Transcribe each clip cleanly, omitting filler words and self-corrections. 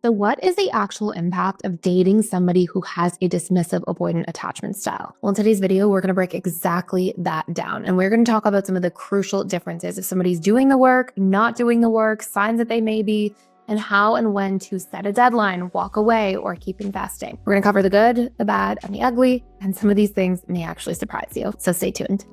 So, what is the actual impact of dating somebody who has a dismissive avoidant attachment style? Well, in today's video, we're going to break exactly that down. And we're going to talk about some of the crucial differences if somebody's doing the work, not doing the work, signs that they may be, and how and when to set a deadline, walk away, or keep investing. We're going to cover the good, the bad, and the ugly. And some of these things may actually surprise you. So, stay tuned.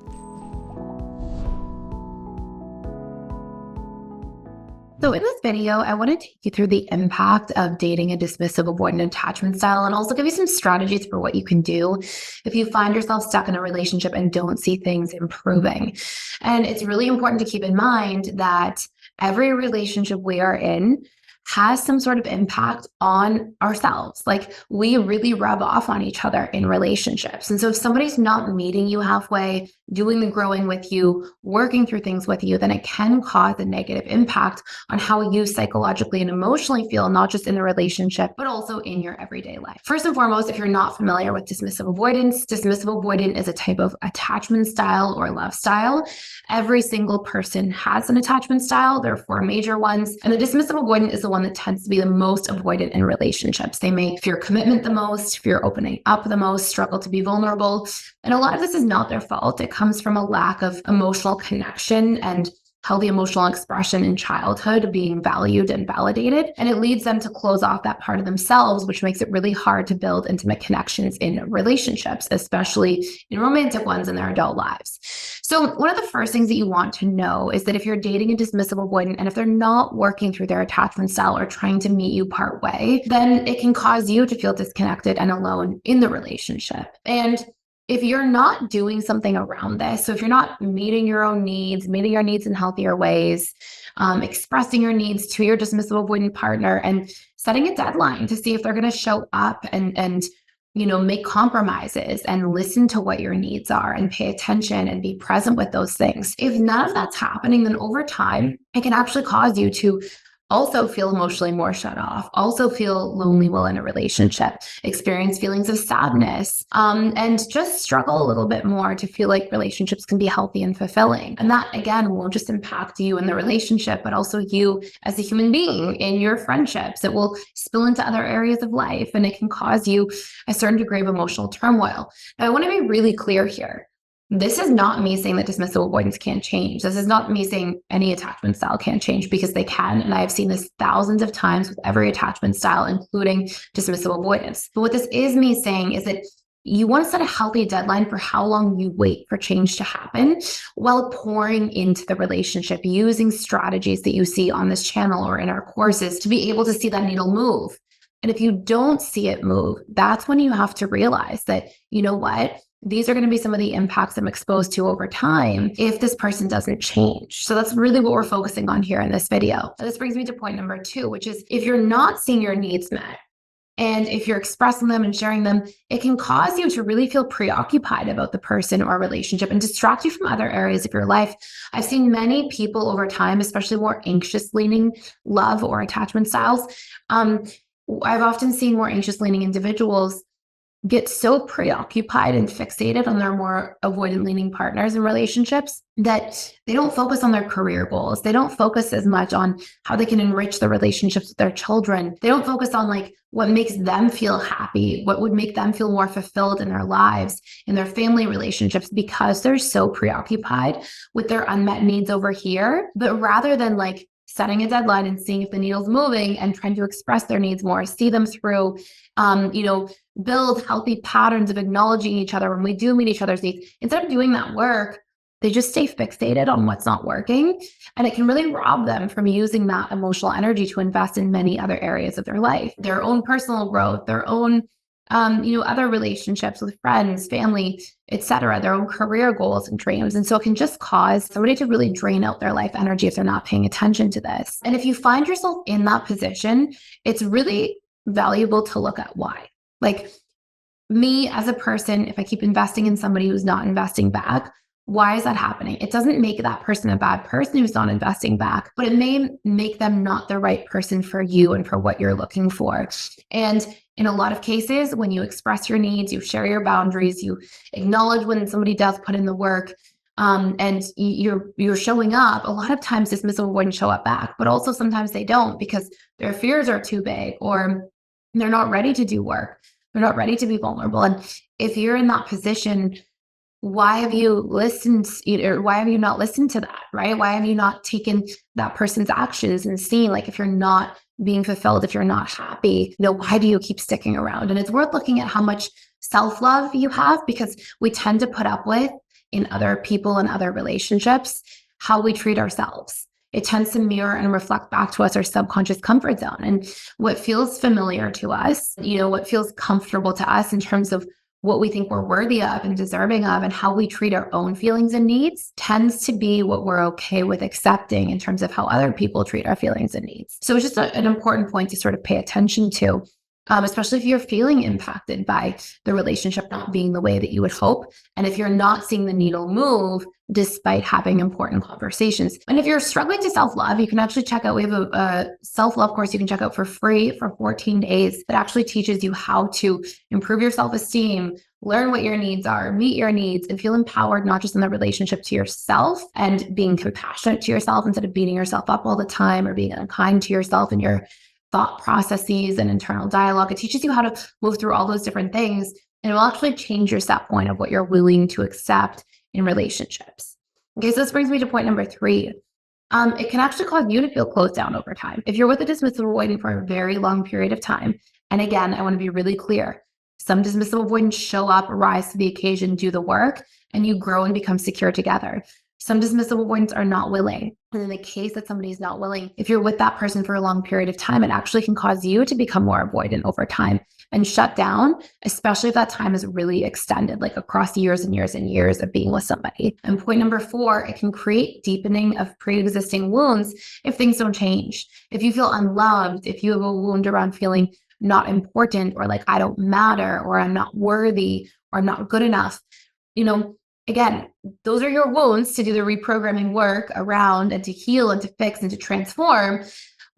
So in this video, I want to take you through the impact of dating a dismissive avoidant attachment style and also give you some strategies for what you can do if you find yourself stuck in a relationship and don't see things improving. And it's really important to keep in mind that every relationship we are in has some sort of impact on ourselves. Like we really rub off on each other in relationships. And so if somebody's not meeting you halfway, doing the growing with you, working through things with you, then it can cause a negative impact on how you psychologically and emotionally feel, not just in the relationship, but also in your everyday life. First and foremost, if you're not familiar with dismissive avoidance, dismissive avoidant is a type of attachment style or love style. Every single person has an attachment style. There are 4 major ones. And the dismissive avoidant is the one that tends to be the most avoidant in relationships. They may fear commitment the most, fear opening up the most, struggle to be vulnerable. And a lot of this is not their fault. It comes from a lack of emotional connection and healthy emotional expression in childhood, being valued and validated. And it leads them to close off that part of themselves, which makes it really hard to build intimate connections in relationships, especially in romantic ones in their adult lives. So one of the first things that you want to know is that if you're dating a dismissive avoidant and if they're not working through their attachment style or trying to meet you part way, then it can cause you to feel disconnected and alone in the relationship. And if you're not doing something around this, so if you're not meeting your own needs, meeting your needs in healthier ways, expressing your needs to your dismissive avoidant partner and setting a deadline to see if they're going to show up and make compromises and listen to what your needs are and pay attention and be present with those things. If none of that's happening, then over time, it can actually cause you to also feel emotionally more shut off, also feel lonely while in a relationship, experience feelings of sadness, and just struggle a little bit more to feel like relationships can be healthy and fulfilling. And that, again, won't just impact you in the relationship, but also you as a human being in your friendships. It will spill into other areas of life, and it can cause you a certain degree of emotional turmoil. Now, I want to be really clear here. This is not me saying that dismissive avoidance can't change. This is not me saying any attachment style can't change, because they can. And I've seen this thousands of times with every attachment style, including dismissive avoidance. But what this is me saying is that you want to set a healthy deadline for how long you wait for change to happen while pouring into the relationship, using strategies that you see on this channel or in our courses to be able to see that needle move. And if you don't see it move, that's when you have to realize that, you know what? These are going to be some of the impacts I'm exposed to over time if this person doesn't change. So that's really what we're focusing on here in this video. And this brings me to point number 2, which is if you're not seeing your needs met, and if you're expressing them and sharing them, it can cause you to really feel preoccupied about the person or relationship and distract you from other areas of your life. I've seen many people over time, especially more anxious leaning love or attachment styles. I've often seen more anxious leaning individuals get so preoccupied and fixated on their more avoidant leaning partners and relationships that they don't focus on their career goals. They don't focus as much on how they can enrich the relationships with their children. They don't focus on like what makes them feel happy, what would make them feel more fulfilled in their lives, in their family relationships, because they're so preoccupied with their unmet needs over here. But rather than like setting a deadline and seeing if the needle's moving and trying to express their needs more, see them through, build healthy patterns of acknowledging each other when we do meet each other's needs. Instead of doing that work, they just stay fixated on what's not working. And it can really rob them from using that emotional energy to invest in many other areas of their life, their own personal growth, their own other relationships with friends, family, etc., their own career goals and dreams. And so it can just cause somebody to really drain out their life energy if they're not paying attention to this. And if you find yourself in that position, it's really valuable to look at why. Like me as a person, if I keep investing in somebody who's not investing back, why is that happening? It doesn't make that person a bad person who's not investing back, but it may make them not the right person for you and for what you're looking for. And in a lot of cases, when you express your needs, you share your boundaries, you acknowledge when somebody does put in the work, and you're showing up. A lot of times dismissive wouldn't show up back, but also sometimes they don't because their fears are too big or they're not ready to do work. They're not ready to be vulnerable. And if you're in that position, why have you listened, or why have you not listened to that, right? Why have you not taken that person's actions and seen, like, if you're not being fulfilled, if you're not happy, why do you keep sticking around? And it's worth looking at how much self-love you have, because we tend to put up with in other people and other relationships how we treat ourselves. It tends to mirror and reflect back to us our subconscious comfort zone and what feels familiar to us, what feels comfortable to us in terms of what we think we're worthy of and deserving of, and how we treat our own feelings and needs tends to be what we're okay with accepting in terms of how other people treat our feelings and needs. So it's just an important point to sort of pay attention to, especially if you're feeling impacted by the relationship not being the way that you would hope. And if you're not seeing the needle move despite having important conversations. And if you're struggling to self-love, you can actually check out, we have a self-love course you can check out for free for 14 days that actually teaches you how to improve your self-esteem, learn what your needs are, meet your needs, and feel empowered, not just in the relationship to yourself and being compassionate to yourself instead of beating yourself up all the time or being unkind to yourself and your thought processes and internal dialogue. It teaches you how to move through all those different things, and it will actually change your set point of what you're willing to accept in relationships. Okay, so this brings me to point number 3. It can actually cause you to feel closed down over time. If you're with a dismissive avoidant for a very long period of time, and again, I want to be really clear, some dismissive avoidants show up, rise to the occasion, do the work, and you grow and become secure together. Some dismissive avoidants are not willing. And in the case that somebody is not willing, if you're with that person for a long period of time, it actually can cause you to become more avoidant over time and shut down, especially if that time is really extended, like across years and years and years of being with somebody. And point number 4, it can create deepening of pre-existing wounds if things don't change. If you feel unloved, if you have a wound around feeling not important, or like I don't matter, or I'm not worthy, or I'm not good enough, again, those are your wounds to do the reprogramming work around and to heal and to fix and to transform.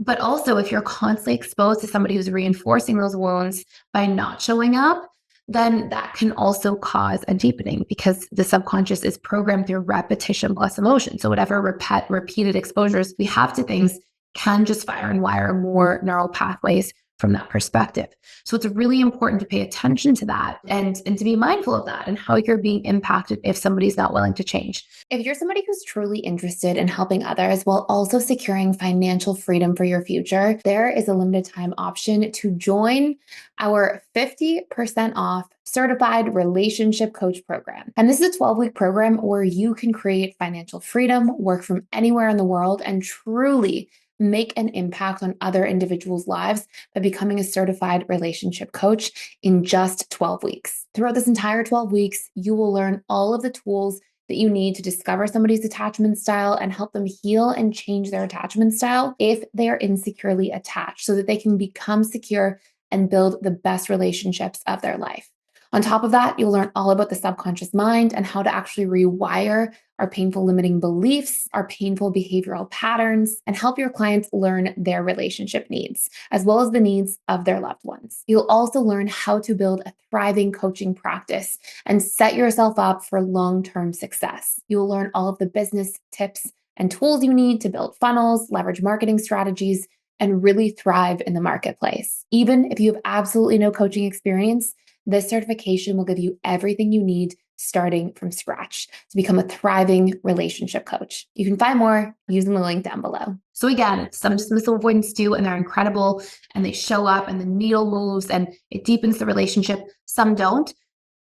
But also, if you're constantly exposed to somebody who's reinforcing those wounds by not showing up, then that can also cause a deepening, because the subconscious is programmed through repetition plus emotion. So whatever repeated exposures we have to things can just fire and wire more neural pathways from that perspective. So it's really important to pay attention to that and to be mindful of that and how you're being impacted if somebody's not willing to change. If you're somebody who's truly interested in helping others while also securing financial freedom for your future, there is a limited time option to join our 50% off certified relationship coach program. And this is a 12-week program where you can create financial freedom, work from anywhere in the world, and truly make an impact on other individuals' lives by becoming a certified relationship coach in just 12 weeks. Throughout this entire 12 weeks, you will learn all of the tools that you need to discover somebody's attachment style and help them heal and change their attachment style if they are insecurely attached, so that they can become secure and build the best relationships of their life. On top of that, you'll learn all about the subconscious mind and how to actually rewire our painful limiting beliefs, our painful behavioral patterns, and help your clients learn their relationship needs, as well as the needs of their loved ones. You'll also learn how to build a thriving coaching practice and set yourself up for long-term success. You'll learn all of the business tips and tools you need to build funnels, leverage marketing strategies, and really thrive in the marketplace. Even if you have absolutely no coaching experience, this certification will give you everything you need starting from scratch to become a thriving relationship coach. You can find more using the link down below. So again, some dismissive avoidants do, and they're incredible, and they show up and the needle moves and it deepens the relationship. Some don't.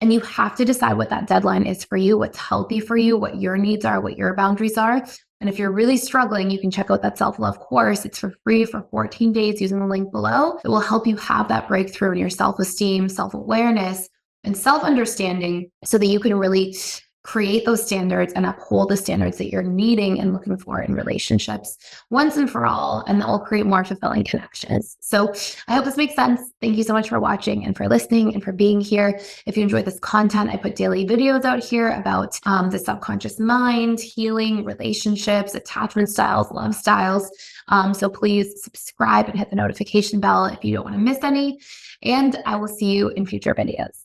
And you have to decide what that deadline is for you, what's healthy for you, what your needs are, what your boundaries are. And if you're really struggling, you can check out that self-love course. It's for free for 14 days using the link below. It will help you have that breakthrough in your self-esteem, self-awareness, and self-understanding so that you can really create those standards and uphold the standards that you're needing and looking for in relationships once and for all, and that will create more fulfilling connections. So I hope this makes sense. Thank you so much for watching and for listening and for being here. If you enjoyed this content, I put daily videos out here about the subconscious mind, healing, relationships, attachment styles, love styles. So please subscribe and hit the notification bell if you don't want to miss any. And I will see you in future videos.